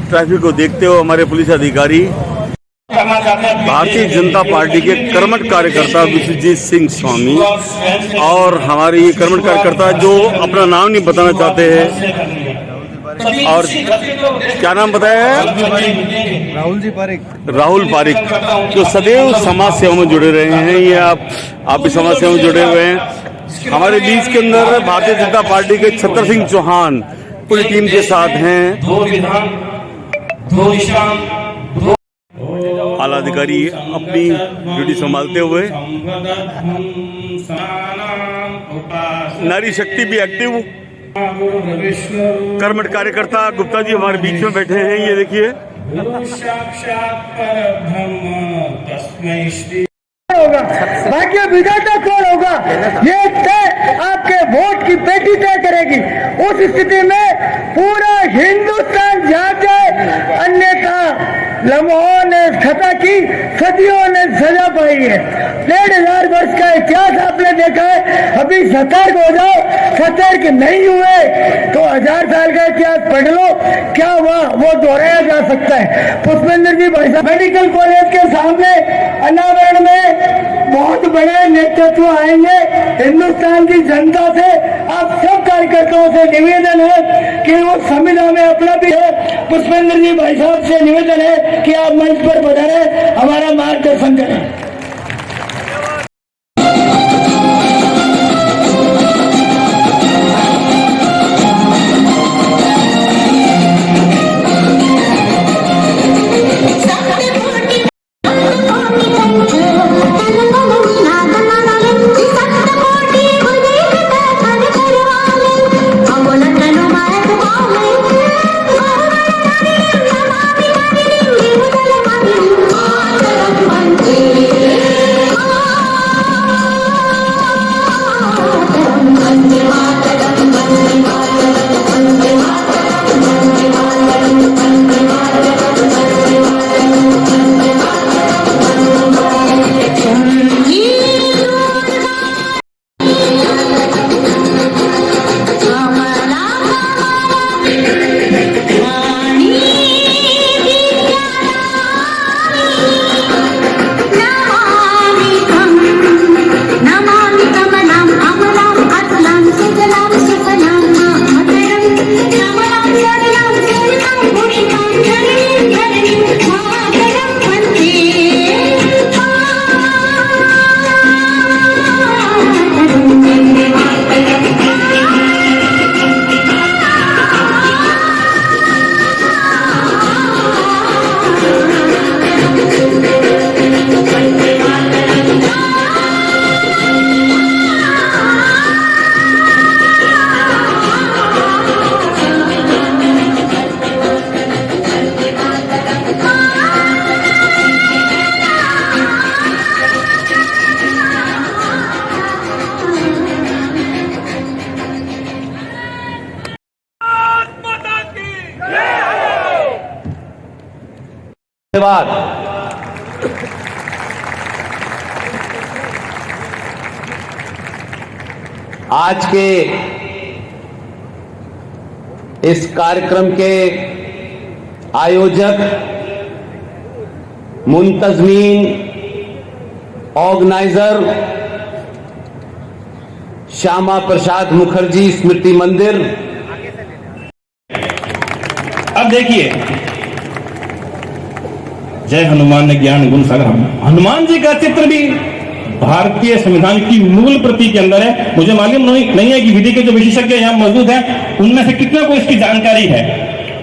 Traffic को देखते हुए हमारे पुलिस अधिकारी भारतीय जनता पार्टी के कर्मठ कार्यकर्ता विश्वजीत सिंह स्वामी और हमारे ये कर्मठ कार्यकर्ता जो अपना नाम नहीं बताना चाहते हैं और क्या नाम बताया है, राहुल पारिक, जो सदैव समाज सेवा में जुड़े रहे हैं। ये आप भी समाज सेवा में जुड़े हुए हैं। हमारे बीच के अंदर भारतीय जनता पार्टी के छतर सिंह चौहान पूरी टीम के साथ हैं। आला अधिकारी अपनी ड्यूटी संभालते हुए, नारी शक्ति भी एक्टिव, कर्मठ कार्यकर्ता गुप्ता जी हमारे बीच में बैठे हैं। ये देखिए, भाग्य विधाता कौन होगा ये तय आपके वोट की पेटी तय करेगी। उस स्थिति में पूरा हिंदुस्तान जाग जाए, अन्यथा लम्हों ने खता की, सदियों ने सजा पाई है। 1500 वर्ष का इतिहास आपने देखा है। अभी सतर्क हो जाओ, सतर्क नहीं हुए तो 1000 साल का इतिहास पढ़ लो, क्या हुआ वो दोहराया जा सकता है। पुष्पेंद्र जी भाई साहब, मेडिकल कॉलेज के सामने अनावरण में बहुत बड़े नेतृत्व आएंगे। हिंदुस्तान की जनता से, आप सब कार्यकर्ताओं से निवेदन है कि वो संविधान में अपना भी है। पुष्पेंद्र जी भाई साहब से निवेदन है कि आप मंच पर पधारें, हमारा मार्गदर्शन करें। धन्यवाद। आज के इस कार्यक्रम के आयोजक, मुंतजमीन, ऑर्गेनाइजर श्यामा प्रसाद मुखर्जी स्मृति मंदिर। अब देखिए, जय हनुमान ने ज्ञान गुण सागर, हनुमान जी का चित्र भी भारतीय संविधान की मूल प्रति के अंदर है। मुझे मालूम नहीं है कि विधि के जो विशेषज्ञ यहाँ मौजूद हैं उनमें से कितना को इसकी जानकारी है।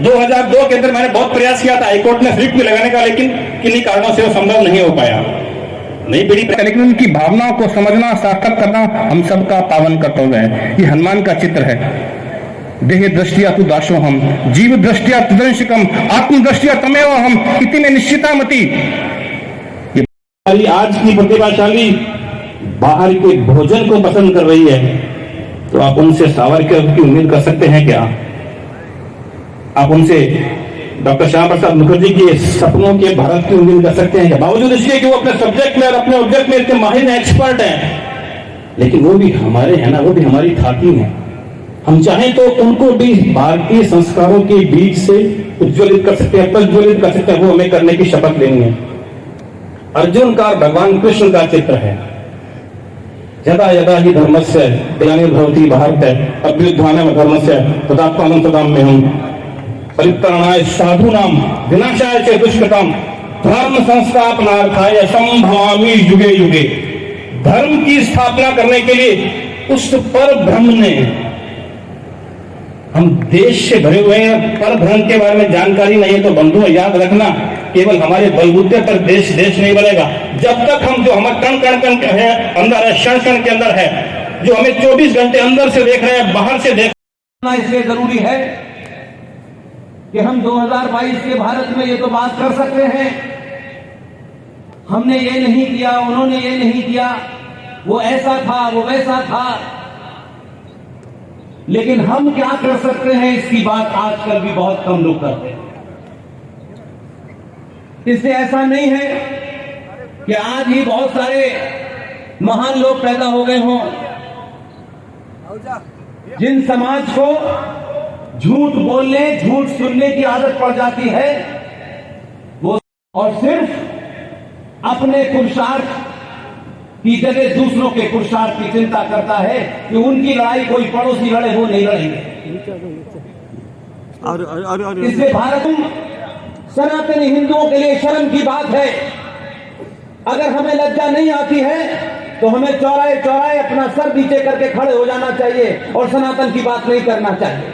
2002 के अंदर मैंने बहुत प्रयास किया था हाईकोर्ट में स्लिप भी लगाने का, लेकिन किन्हीं कारणों से वो संभव नहीं हो पाया। नई पीढ़ी, लेकिन उनकी भावनाओं को समझना, सार्थक करना हम सबका पावन कर्तव्य है। ये हनुमान का चित्र है। देह दृष्टिया तु दासो हम, जीव दृष्टिया तदंशकम, आत्म दृष्टिया तमेव हम, इतने निश्चिता मति। आज की प्रतिभाशाली बाहर के भोजन को पसंद कर रही है, तो आप उनसे सावरकर की उम्मीद कर सकते हैं क्या? आप उनसे डॉक्टर श्यामा प्रसाद मुखर्जी के सपनों के भारत की उम्मीद कर सकते हैं क्या? बावजूद इसके कि वो अपने सब्जेक्ट में और अपने ऑब्जेक्ट में इतने माहिर एक्सपर्ट हैं, लेकिन वो भी हमारे हैं ना, वो भी हमारी खाकी हैं। हम चाहें तो उनको भी भारतीय संस्कारों के बीच से उज्ज्वलित कर सकते हैं, प्रज्वलित कर सकते हैं। वो हमें करने की शपथ लेनी है। अर्जुन का भगवान कृष्ण का चित्र है। यदा यदा ही धर्मस्य ग्लानिर्भवति भारत अभ्युत्थानम् धर्मस्य तदात्मानं तदाम्यहम् परित्राणाय साधूनां विनाशाय च दुष्कृताम् धर्म संस्थापनार्थाय संभवामि युगे युगे। धर्म की स्थापना करने के लिए उस पर ब्रह्म ने, हम देश से भरे हुए हैं, पर ब्रह्म के बारे में जानकारी नहीं है तो बंधुओं याद रखना, केवल हमारे बलबूते पर देश देश नहीं बनेगा। जब तक हम जो हमारे कण कण है अंदर है, क्षण क्षण के अंदर है, जो हमें 24 घंटे अंदर से देख रहे हैं, बाहर से देखना इसलिए जरूरी है कि हम 2022 के भारत में ये तो बात कर सकते हैं, हमने ये नहीं किया, उन्होंने ये नहीं किया, वो ऐसा था, वो वैसा था, लेकिन हम क्या कर सकते हैं इसकी बात आजकल भी बहुत कम लोग करते हैं। इससे ऐसा नहीं है कि आज ही बहुत सारे महान लोग पैदा हो गए हों जिन समाज को झूठ बोलने, झूठ सुनने की आदत पड़ जाती है, वो और सिर्फ अपने पुरुषार्थ की जगह दूसरों के पुरुषार्थ की चिंता करता है कि उनकी लड़ाई कोई पड़ोसी लड़े, वो नहीं लड़ेंगे। इसलिए भारत सनातनी हिंदुओं के लिए शर्म की बात है। अगर हमें लज्जा नहीं आती है तो हमें चौराहे चौराहे अपना सर नीचे करके खड़े हो जाना चाहिए और सनातन की बात नहीं करना चाहिए।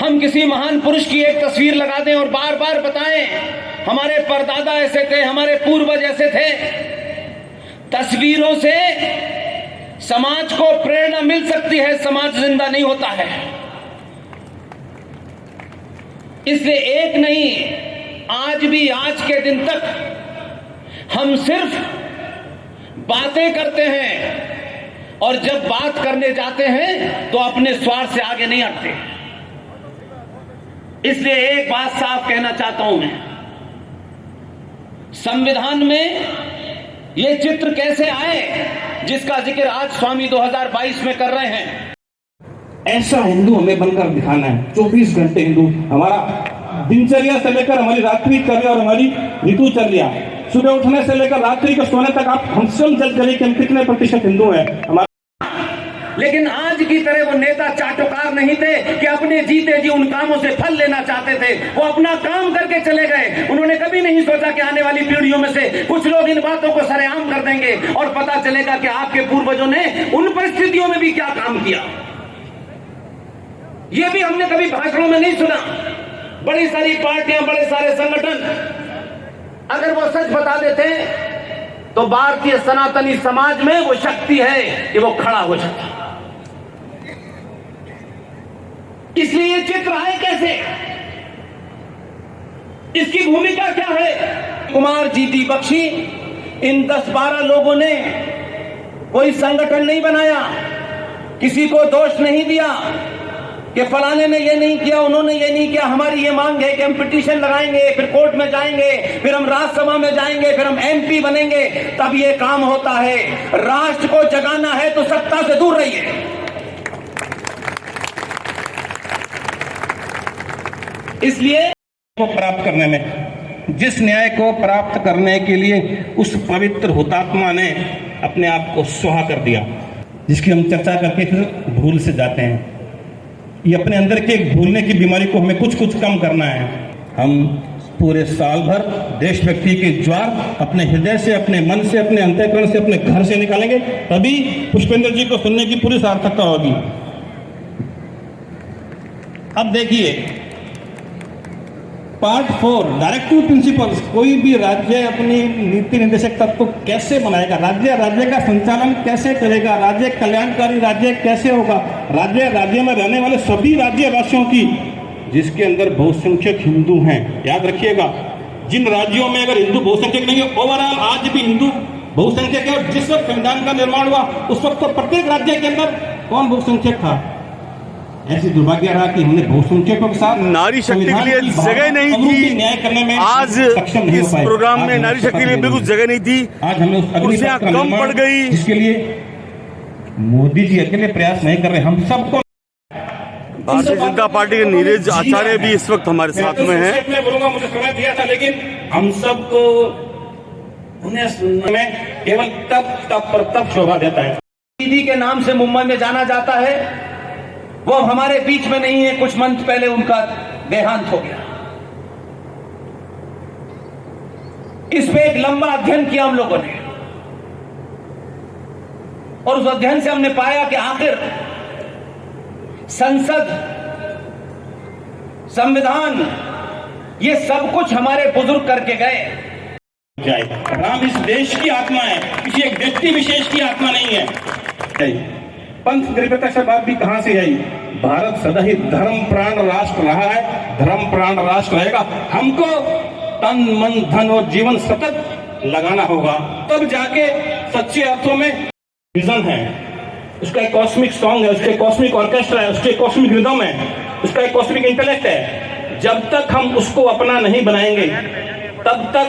हम किसी महान पुरुष की एक तस्वीर लगा दें और बार बार बताएं हमारे परदादा ऐसे थे, हमारे पूर्वज ऐसे थे। तस्वीरों से समाज को प्रेरणा मिल सकती है, समाज जिंदा नहीं होता है। इसलिए एक नहीं, आज भी, आज के दिन तक हम सिर्फ बातें करते हैं और जब बात करने जाते हैं तो अपने स्वार्थ से आगे नहीं हटते। इसलिए एक बात साफ कहना चाहता हूं मैं, संविधान में ये चित्र कैसे आए जिसका जिक्र आज स्वामी 2022 में कर रहे हैं। ऐसा हिंदू हमें बनकर दिखाना है। 24 घंटे हिंदू, हमारा दिनचर्या से लेकर हमारी रात्रि चर्या और हमारी ऋतुचर्या, सुबह उठने से लेकर रात्रि को सोने तक आप हम स्वयं जज करें कि हम कितने प्रतिशत हिंदू हैं हमारा। लेकिन आज की तरह वो नेता चाटुकार नहीं थे कि अपने जीते जी उन कामों से फल लेना चाहते थे। वो अपना काम करके चले गए। उन्होंने कभी नहीं सोचा कि आने वाली पीढ़ियों में से कुछ लोग इन बातों को सरेआम कर देंगे और पता चलेगा कि आपके पूर्वजों ने उन परिस्थितियों में भी क्या काम किया। ये भी हमने कभी भाषणों में नहीं सुना। बड़ी सारी पार्टियां, बड़े सारे संगठन अगर वो सच बता देते तो भारतीय सनातनी समाज में वो शक्ति है कि वो खड़ा हो सके। इसलिए ये चित्र आए कैसे, इसकी भूमिका क्या है। कुमार जीती बख्शी, इन 10-12 लोगों ने कोई संगठन नहीं बनाया, किसी को दोष नहीं दिया कि फलाने ने ये नहीं किया, उन्होंने ये नहीं किया। हमारी ये मांग है कि हम पिटीशन लगाएंगे, फिर कोर्ट में जाएंगे, फिर हम राज्यसभा में जाएंगे, फिर हम MP बनेंगे, तब ये काम होता है। राष्ट्र को जगाना है तो सत्ता से दूर रहिए। इसलिए को प्राप्त करने में, जिस न्याय को प्राप्त करने के लिए उस पवित्र हुतात्मा ने अपने आप को सुहा कर दिया, जिसकी हम चर्चा करके फिर भूल से जाते हैं। ये अपने अंदर के भूलने की बीमारी को हमें कुछ कुछ कम करना है। हम पूरे साल भर देशभक्ति के ज्वार अपने हृदय से, अपने मन से, अपने अंतःकरण से, अपने घर से निकालेंगे, तभी पुष्पेंद्र जी को सुनने की पूरी सार्थकता होगी। अब देखिए पार्ट 4, डायरेक्टिव प्रिंसिपल्स। कोई भी राज्य अपनी नीति निर्देशक तत्व कैसे बनाएगा, राज्य का संचालन कैसे करेगा, राज्य कल्याणकारी राज्य कैसे होगा, राज्य में रहने वाले सभी राज्यवासियों की, जिसके अंदर बहुसंख्यक हिंदू हैं। याद रखिएगा, जिन राज्यों में अगर हिंदू बहुसंख्यक नहीं है, ओवरऑल आज भी हिंदू बहुसंख्यक है। और जिस वक्त संविधान का निर्माण हुआ उस वक्त तो प्रत्येक राज्य के अंदर कौन बहुसंख्यक था। ऐसी दुर्भाग्य रहा कि हमने बहुसंख्यकों के साथ नारी शक्ति के लिए जगह नहीं थी। न्याय करने में आज इस प्रोग्राम में नारी शक्ति के लिए बिल्कुल जगह नहीं थी। आज हमें कुर्सियां कम पड़ गई, जिसके लिए मोदी जी अकेले प्रयास नहीं कर रहे, हम सबको। भारतीय जनता पार्टी के नीरज आचार्य भी इस वक्त हमारे साथ में हैं। मैं बोलूंगा, मुझे समय दिया था, लेकिन हम सबको उन्हें सुनने में केवल तब शोभा देता है। दीदी के नाम से मुंबई में जाना जाता है, वो हमारे बीच में नहीं है। कुछ मंथ पहले उनका देहांत हो गया। इस पे एक लंबा अध्ययन किया हम लोगों ने, और उस अध्ययन से हमने पाया कि आखिर संसद, संविधान, ये सब कुछ हमारे बुजुर्ग करके गए। राम इस देश की आत्मा है, किसी एक व्यक्ति विशेष की आत्मा नहीं है। पंथ निरपेक्षता बात भी कहां से आई? भारत सदा ही धर्म प्राण राष्ट्र रहा है, धर्म प्राण राष्ट्र रहेगा। हमको तन मन धन और जीवन सतत लगाना होगा, तब जाके सच्चे अर्थों में विजन है। उसका एक कॉस्मिक सॉन्ग है, उसके कॉस्मिक ऑर्केस्ट्रा है, उसके कॉस्मिक रिदम है, उसका एक कॉस्मिक इंटेलेक्ट है। जब तक हम उसको अपना नहीं बनाएंगे, तब तक